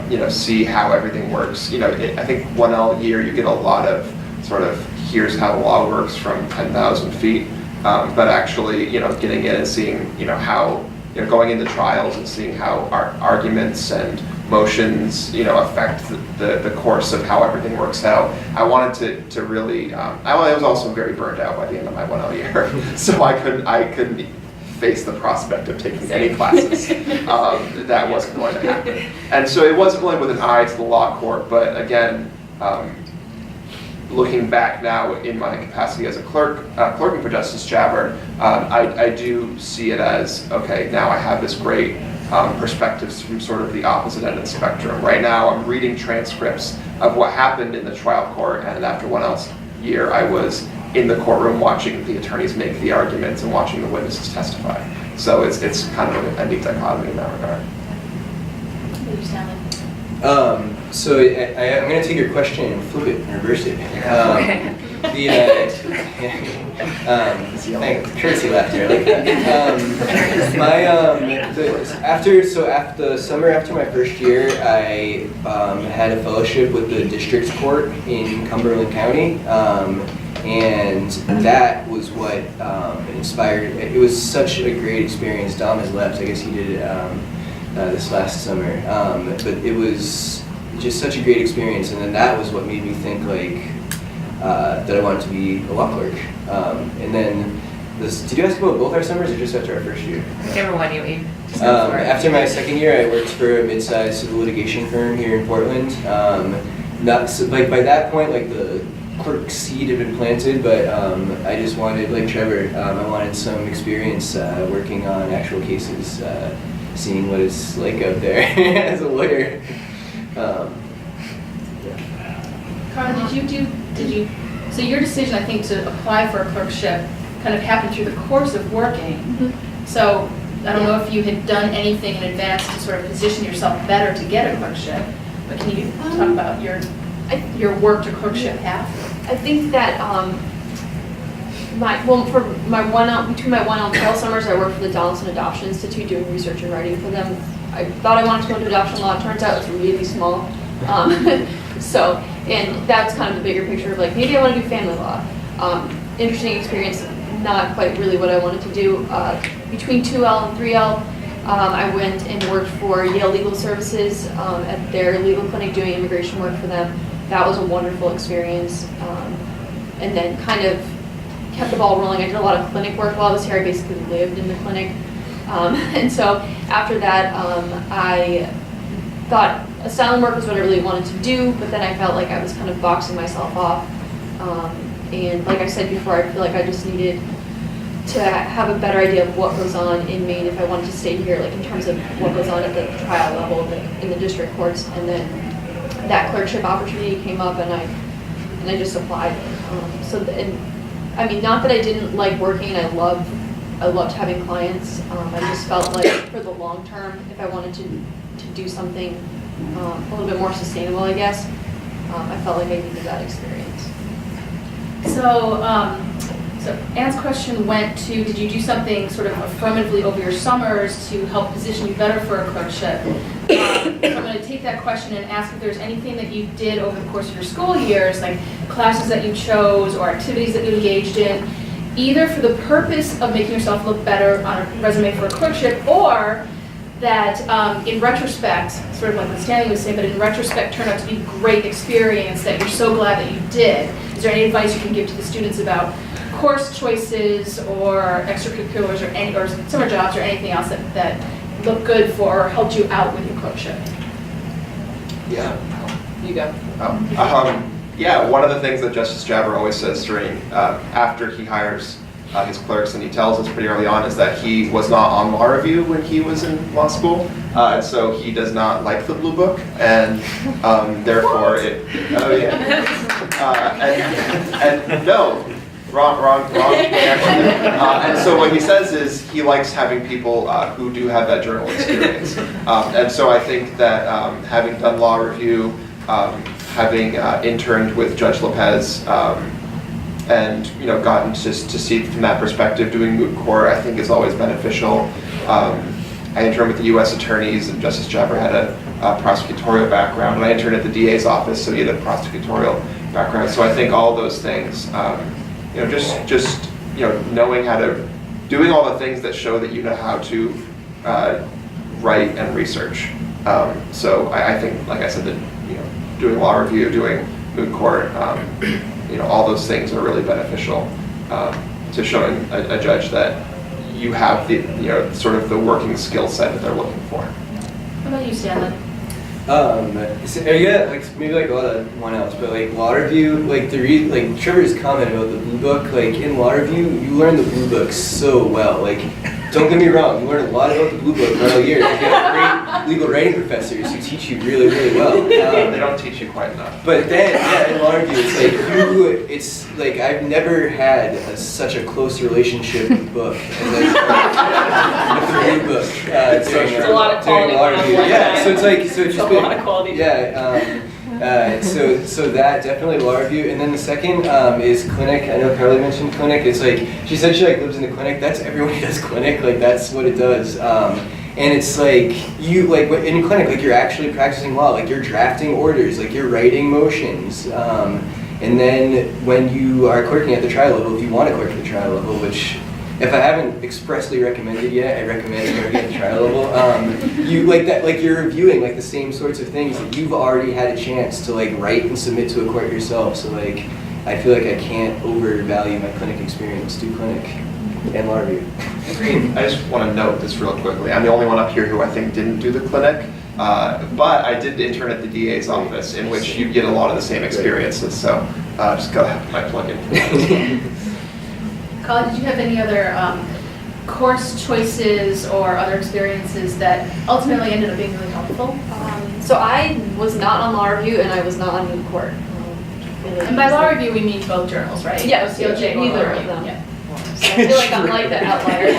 you know, see how everything works. You know, I think 1L year you get a lot of sort of here's how the law works from 10,000 feet, but actually, you know, getting in and seeing, you know, how, you know, going into trials and seeing how our arguments and motions, you know, affect the course of how everything works out. I wanted to really, I was also very burned out by the end of my 1L year, so I couldn't face the prospect of taking any classes. That wasn't going to happen. And so it wasn't really with an eye to the law court, but again, looking back now in my capacity as a clerk, clerking for Justice Chabert, I do see it as, okay, now I have this great perspectives from sort of the opposite end of the spectrum. Right now I'm reading transcripts of what happened in the trial court, and after 1L year I was in the courtroom watching the attorneys make the arguments and watching the witnesses testify. So it's kind of a neat dichotomy in that regard. Thank you, Stanley. So I'm going to take your question and flip it and reverse it. Courtesy laughter, I like that. After the summer after my first year, I had a fellowship with the district court in Cumberland County, and that was what inspired. It was such a great experience. Dom has left. I guess he did it this last summer, but it was just such a great experience, and then that was what made me think like that I wanted to be a law clerk. And then, did you ask about both our summers or just after our first year? Whichever one you eat. After my second year, I worked for a mid-sized civil litigation firm here in Portland. Not so, like by that point, like the clerk seed had been planted, but I just wanted, like Trevor, I wanted some experience working on actual cases, seeing what it's like out there as a lawyer. Carla, so your decision, I think, to apply for a clerkship kind of happened through the course of working. Mm-hmm. So I don't know if you had done anything in advance to sort of position yourself better to get a clerkship, but can you talk about your work to clerkship path? I think that between my 1L and 2L summers, I worked for the Donaldson Adoption Institute doing research and writing for them. I thought I wanted to go into adoption law. It turns out it's really small. So And that's kind of the bigger picture of like, maybe I want to do family law. Interesting experience, not quite really what I wanted to do. Between 2L and 3L, I went and worked for Yale Legal Services at their legal clinic doing immigration work for them. That was a wonderful experience. And then kind of kept the ball rolling. I did a lot of clinic work while I was here. I basically lived in the clinic. And so after that, I thought asylum work was what I really wanted to do, but then I felt like I was kind of boxing myself off. And like I said before, I feel like I just needed to have a better idea of what goes on in Maine if I wanted to stay here, like in terms of what goes on at the trial level in the district courts. And then that clerkship opportunity came up, and I just applied. I mean, not that I didn't like working. I loved having clients. I just felt like for the long term, if I wanted to do something a little bit more sustainable, I guess, I felt like I needed that experience. So Anne's question went to, did you do something sort of affirmatively over your summers to help position you better for a clerkship? So I'm going to take that question and ask if there's anything that you did over the course of your school years, like classes that you chose or activities that you engaged in, either for the purpose of making yourself look better on a resume for a clerkship, or that in retrospect, sort of like what Stanley was saying, but in retrospect turned out to be a great experience that you're so glad that you did. Is there any advice you can give to the students about course choices or extracurriculars or summer jobs or anything else that looked good for or helped you out with your clerkship? Yeah. You go. Yeah, one of the things that Justice Jabber always says during, after he hires his clerks, and he tells us pretty early on, is that he was not on law review when he was in law school, and so he does not like the blue book, and therefore and no, wrong actually. And so what he says is he likes having people who do have that journal experience, and so I think that having done law review, having interned with Judge Lopez, and gotten just to see from that perspective, doing moot court, I think is always beneficial. I interned with the U.S. attorneys, and Justice Jabber had a prosecutorial background, and I interned at the DA's office, so he had a prosecutorial background. So I think all those things, just knowing how to, doing all the things that show that you know how to write and research. So I think, like I said, that doing law review, doing moot court, all those things are really beneficial to showing a judge that you have the sort of the working skill set that they're looking for. How about you, Stanley? Yeah, maybe a lot of one else, but law review, Trevor's comment about the blue book, in law review, you learn the blue book so well. Don't get me wrong, you learn a lot about the blue book all year. You have great legal writing professors who teach you really, really well. They don't teach you quite enough. But then, in law review, it's I've never had such a close relationship with the book as I with the blue book. It's a lot of quality law review. Yeah, so it's just a lot of quality. Yeah, so that definitely law review, and then the second is clinic. I know Carly mentioned clinic. It's she said she lives in the clinic. That's everyone who does clinic. That's what it does. And it's you in clinic, you're actually practicing law. You're drafting orders. You're writing motions. And then when you are clerking at the trial level, if you want to clerk at the trial level, which if I haven't expressly recommended yet, I recommend clerking at the trial level. You're reviewing the same sorts of things that you've already had a chance to write and submit to a court yourself. So I feel like I can't overvalue my clinic experience. Do clinic and law review. Agreed. I just want to note this real quickly. I'm the only one up here who I think didn't do the clinic, but I did intern at the DA's office, in which you get a lot of the same experiences. So just gotta have my plug in for that as well. Colin, did you have any other course choices or other experiences that ultimately ended up being really helpful? So I was not on law review and I was not on moot court. And by law review, we mean both journals, right? Yeah, COJ or neither law of review. them. Yeah. So I feel like I'm the outlier.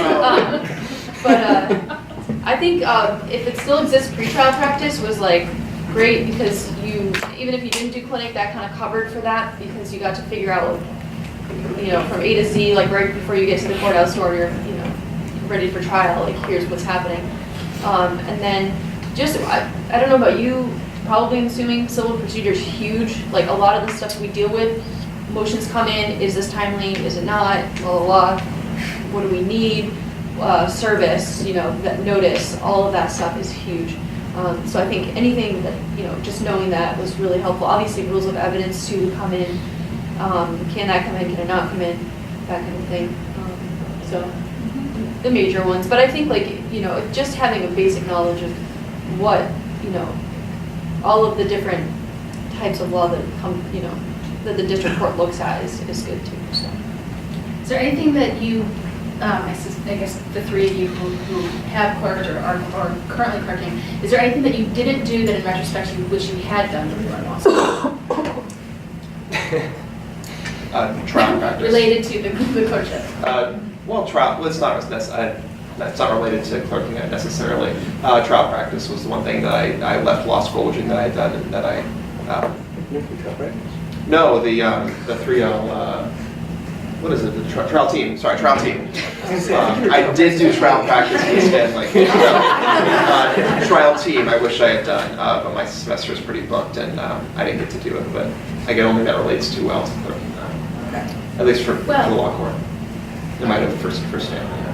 But I think if it still exists, pretrial practice was great because even if you didn't do clinic, that kind of covered for that because you got to figure out from A to Z, right before you get to the courthouse door, you're ready for trial. Here's what's happening. And then I don't know about you, probably assuming civil procedure is huge. Like a lot of the stuff we deal with, motions come in, is this timely, is it not, blah, blah, blah. What do we need? Service, that notice, all of that stuff is huge. So I think anything that, just knowing that was really helpful. Obviously, rules of evidence too come in. Can that come in, can it not come in, that kind of thing. So the major ones. But I think just having a basic knowledge of what, all of the different types of law that come, that the district court looks at is good too. So. Is there anything that you, I guess the three of you who have clerked or are currently clerking, is there anything that you didn't do that in retrospect you wish you had done when you were in law school? Trial practice. Related to the clerkship? Trial, it's not related to clerking necessarily. Trial practice was the one thing that I left law school wishing that I had done, and that I... Trial practice? No, the 3L, what is it, the trial team, sorry, trial team. I did do trial practice in Stanley. Trial team, I wish I had done, but my semester is pretty booked, and I didn't get to do it, but I don't think that relates too well to clerking, at least for the law court. It might have first Stanley, yeah.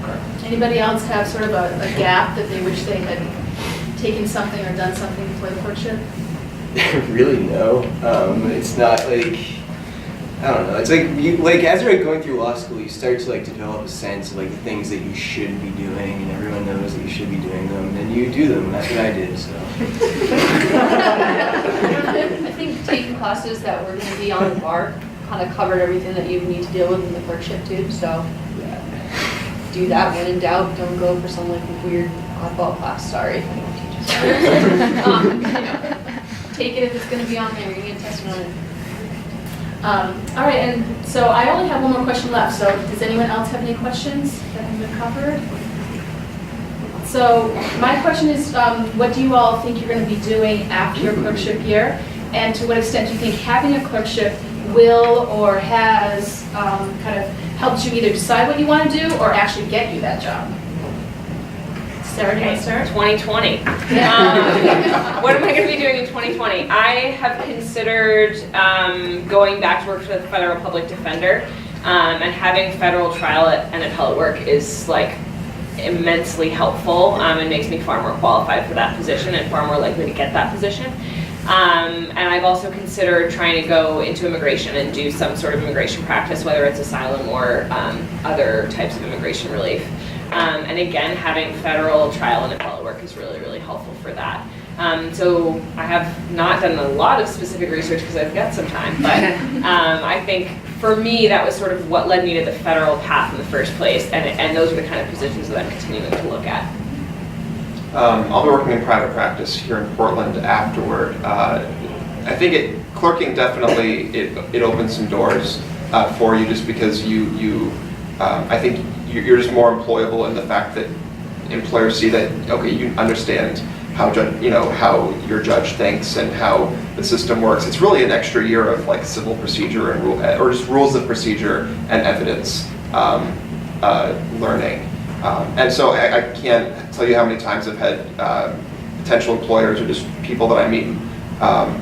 Okay. Anybody else have sort of a gap that they wish they had taken something or done something before the clerkship? Really, no. It's not like, I don't know. It's like as you're going through law school, you start to develop a sense of the things that you should be doing, and everyone knows that you should be doing them, and you do them. And that's what I did. So. I think taking classes that were going to be on the bar kind of covered everything that you need to deal with in the clerkship too. So do that when in doubt. Don't go for some weird oddball class. Sorry if anyone teaches. Take it if it's going to be on there. You're going to get tested on it. All right, and so I only have one more question left. So does anyone else have any questions that have been covered? So my question is, what do you all think you're going to be doing after your clerkship year? And to what extent do you think having a clerkship will or has kind of helped you either decide what you want to do or actually get you that job? Sarah, do you want to start? 2020. What am I going to be doing in 2020? I have considered going back to work for the federal public defender, and having federal trial and appellate work is immensely helpful and makes me far more qualified for that position and far more likely to get that position. And I've also considered trying to go into immigration and do some sort of immigration practice, whether it's asylum or other types of immigration relief. And again, having federal trial and appellate work is really, really helpful for that. So I have not done a lot of specific research because I've got some time, but I think for me that was sort of what led me to the federal path in the first place, and those are the kind of positions that I'm continuing to look at. I'll be working in private practice here in Portland afterward. I think clerking definitely, it opens some doors for you, just because I think you're just more employable in the fact that employers see that, okay, you understand how your judge thinks and how the system works. It's really an extra year of civil procedure and or just rules of procedure and evidence learning. And so I can't tell you how many times I've had potential employers or just people that I meet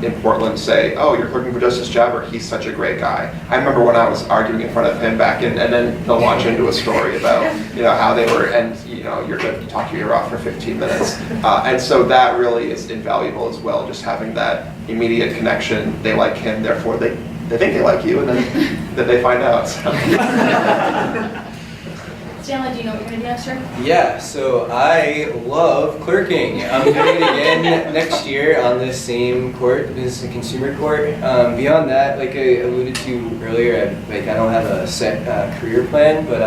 in Portland say, "Oh, you're clerking for Justice Jabber. He's such a great guy." I remember when I was arguing in front of him back in, and then they'll launch into a story about how they were, and you're going to talk your ear off for 15 minutes, and so that really is invaluable as well. Just having that immediate connection. They like him, therefore they think they like you, and then they find out. So. Stanley, do you know what you're going to do next year? Yeah, so I love clerking. I'm doing it again next year on this same court, the Business and Consumer Court. Beyond that, like I alluded to earlier, I don't have a set career plan, but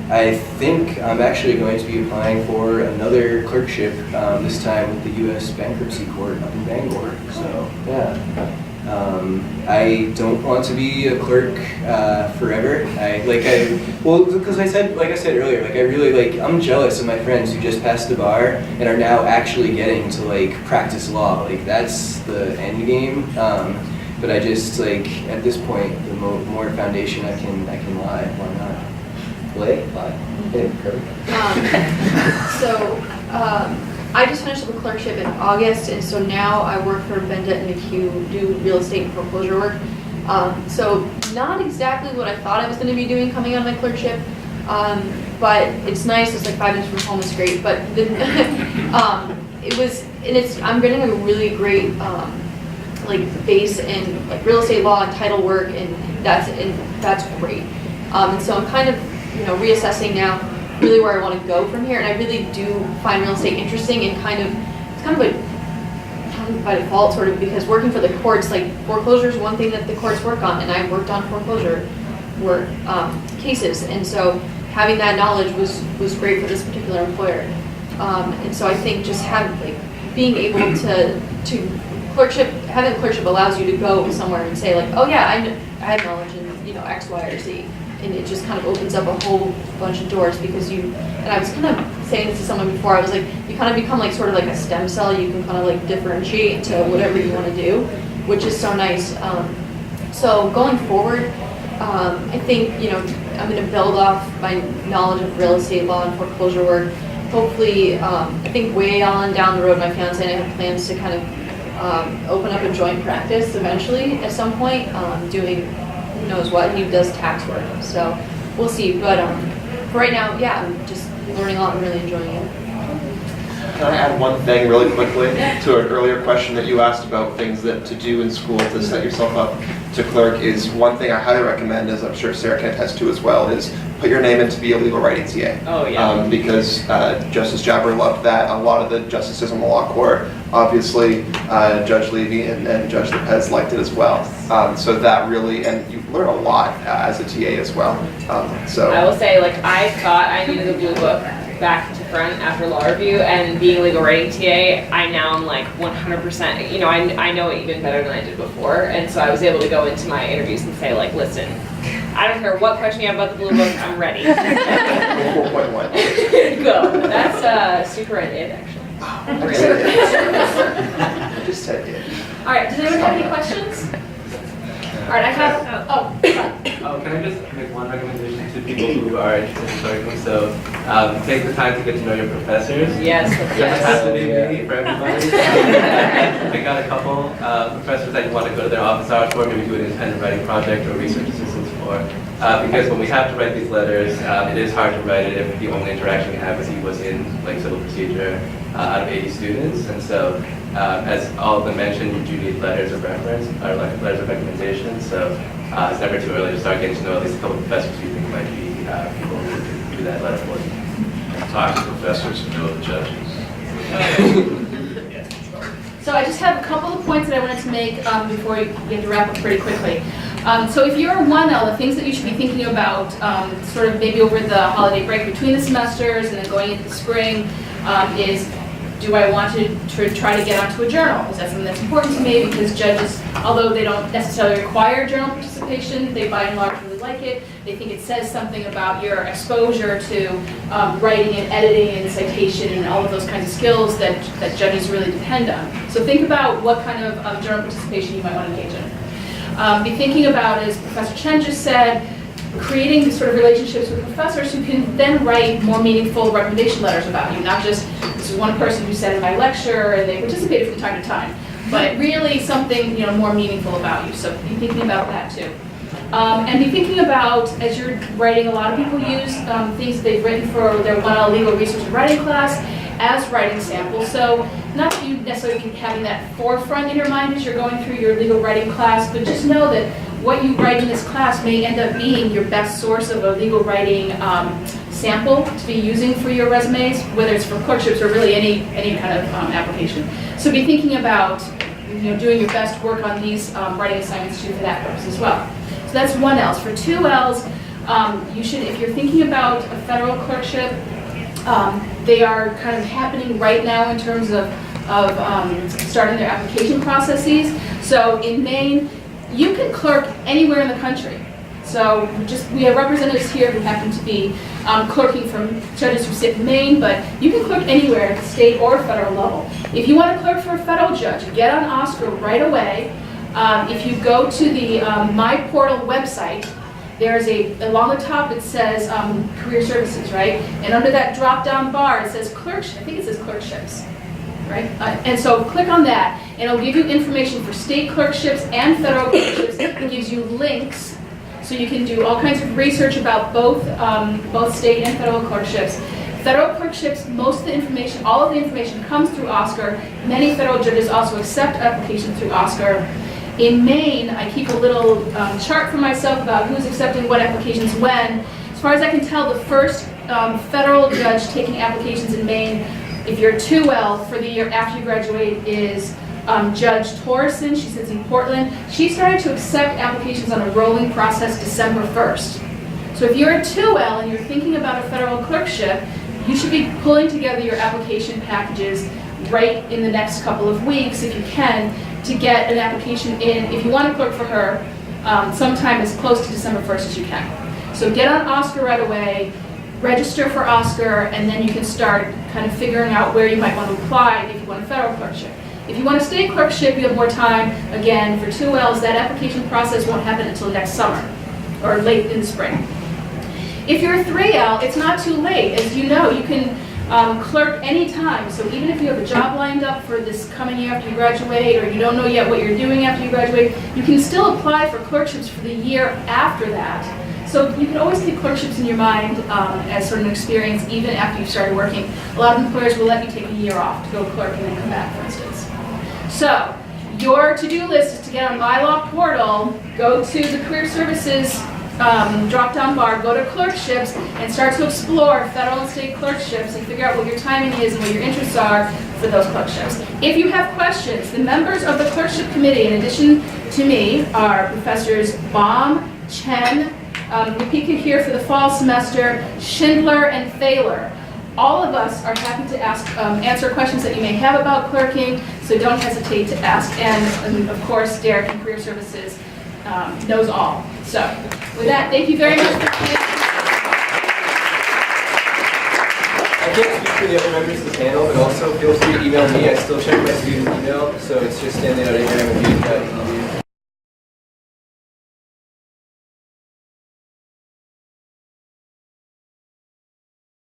I think I'm actually going to be applying for another clerkship, this time with the U.S. Bankruptcy Court up in Bangor. So yeah. I don't want to be a clerk forever. Because I said earlier, I'm jealous of my friends who just passed the bar and are now actually getting to practice law. That's the end game. But I just at this point, the more foundation I can lie, why not? Lie. Hey, perfect. I just finished up a clerkship in August, and so now I work for Bendit and McHugh, do real estate and foreclosure work. So not exactly what I thought I was going to be doing coming out of my clerkship, but it's nice. It's like 5 minutes from home. It's great. But I'm getting a really great like base in like real estate law and title work, and that's great. And so I'm kind of reassessing now really where I want to go from here, and I really do find real estate interesting, and it's kind of like by default sort of, because working for the courts, like foreclosure is one thing that the courts work on, and I worked on foreclosure work cases, and so having that knowledge was great for this particular employer. And so I think just being able to clerkship, having a clerkship allows you to go somewhere and say like, oh yeah, I have knowledge in X, Y, or Z. And it just kind of opens up a whole bunch of doors, because and I was kind of saying this to someone before, I was like, you kind of become like sort of like a stem cell. You can kind of like differentiate to whatever you want to do, which is so nice. So going forward, I think, I'm going to build off my knowledge of real estate law and foreclosure work. Hopefully, I think way on down the road, my fiance and I have plans to kind of open up a joint practice eventually at some point, doing who knows what. He does tax work, so we'll see. But for right now, yeah, I'm just learning a lot and really enjoying it. Can I add one thing really quickly to an earlier question that you asked about things that to do in school to set yourself up to clerk? Is one thing I highly recommend, as I'm sure Sarah can attest to as well, is put your name in to be a legal writing TA. Oh, yeah. Because Justice Jabber loved that. A lot of the justices on the law court, obviously Judge Levy and Judge Lopez liked it as well. So that really, and you learn a lot as a TA as well. I will say, like, I thought I needed the blue book back to front after law review, and being a legal writing TA, I now am like 100%, I know it even better than I did before, and so I was able to go into my interviews and say like, listen, I don't care what question you have about the blue book, I'm ready. 4.1. Go. That's super in it, actually. I just said it. All right, does anyone have any questions? All right, I have, can I just make one recommendation to people who are interested in clerking? So take the time to get to know your professors. Yes, It doesn't have to be me for everybody. Pick out a couple professors that you want to go to their office hours for, maybe do an independent writing project or research assistance for. Because when we have to write these letters, it is hard to write it if the only interaction we have is he was in like civil procedure out of 80 students. And so as all of them mentioned, you do need letters of reference, or letters of recommendation. So it's never too early to start getting to know at least a couple of professors who you think might be people who can do that letter for you. Talk to professors and know the judges. so I just have a couple of points that I wanted to make before we have to wrap up pretty quickly. So if you're a 1L, the things that you should be thinking about sort of maybe over the holiday break between the semesters and then going into the spring is, do I want to try to get onto a journal? Is that something that's important to me? Because judges, although they don't necessarily require journal participation, they by and large really like it. They think it says something about your exposure to writing and editing and citation and all of those kinds of skills that judges really depend on. So think about what kind of journal participation you might want to engage in. Be thinking about, as Professor Chen just said, creating these sort of relationships with professors who can then write more meaningful recommendation letters about you, not just this is one person who said in my lecture and they participated from time to time, but really something more meaningful about you. So be thinking about that too. And be thinking about, as you're writing, a lot of people use things they've written for their 1L legal research and writing class as writing samples. So not that you necessarily can having that forefront in your mind as you're going through your legal writing class, but just know that what you write in this class may end up being your best source of a legal writing sample to be using for your resumes, whether it's for clerkships or really any kind of application. So be thinking about doing your best work on these writing assignments too for that purpose as well. So that's 1Ls. For 2Ls, you should, if you're thinking about a federal clerkship, they are kind of happening right now in terms of starting their application processes. So in Maine, you can clerk anywhere in the country. So we have representatives here who happen to be clerking from judges who sit in Maine, but you can clerk anywhere at the state or federal level. If you want to clerk for a federal judge, get on Oscar right away. If you go to the My Portal website, there's along the top it says career services, right? And under that drop-down bar it says clerkship. I think it says clerkships. right? And so click on that, and it'll give you information for state clerkships and federal clerkships. It gives you links, so you can do all kinds of research about both state and federal clerkships. Federal clerkships, most of the information, all of the information comes through Oscar. Many federal judges also accept applications through Oscar. In Maine, I keep a little chart for myself about who's accepting what applications when. As far as I can tell, the first federal judge taking applications in Maine, if you're 2L for the year after you graduate, is Judge Torreson. She sits in Portland. She started to accept applications on a rolling process December 1st. So if you're a 2L and you're thinking about a federal clerkship, you should be pulling together your application packages right in the next couple of weeks, if you can, to get an application in, if you want to clerk for her, sometime as close to December 1st as you can. So get on Oscar right away, register for Oscar, and then you can start kind of figuring out where you might want to apply if you want a federal clerkship. If you want a state clerkship, you have more time. Again, for 2Ls, that application process won't happen until next summer, or late in the spring. If you're a 3L, it's not too late. As you know, you can clerk anytime. So even if you have a job lined up for this coming year after you graduate, or you don't know yet what you're doing after you graduate, you can still apply for clerkships for the year after that. So you can always keep clerkships in your mind as sort of an experience even after you've started working. A lot of employers will let you take a year off to go clerk and then come back, for instance. So your to-do list is to get on My Law portal, go to the Career Services drop-down bar, go to clerkships, and start to explore federal and state clerkships and figure out what your timing is and what your interests are for those clerkships. If you have questions, the members of the clerkship committee, in addition to me, are Professors Baum, Chen, Lupika here for the fall semester, Schindler, and Thaler. All of us are happy to answer questions that you may have about clerking, so don't hesitate to ask. And of course, Derek in Career Services knows all. So with that, thank you very much for coming. I can't speak for the other members of the panel, but also feel free to email me. I still check my student email, so it's just Stanley.Abraham@DaytoDay.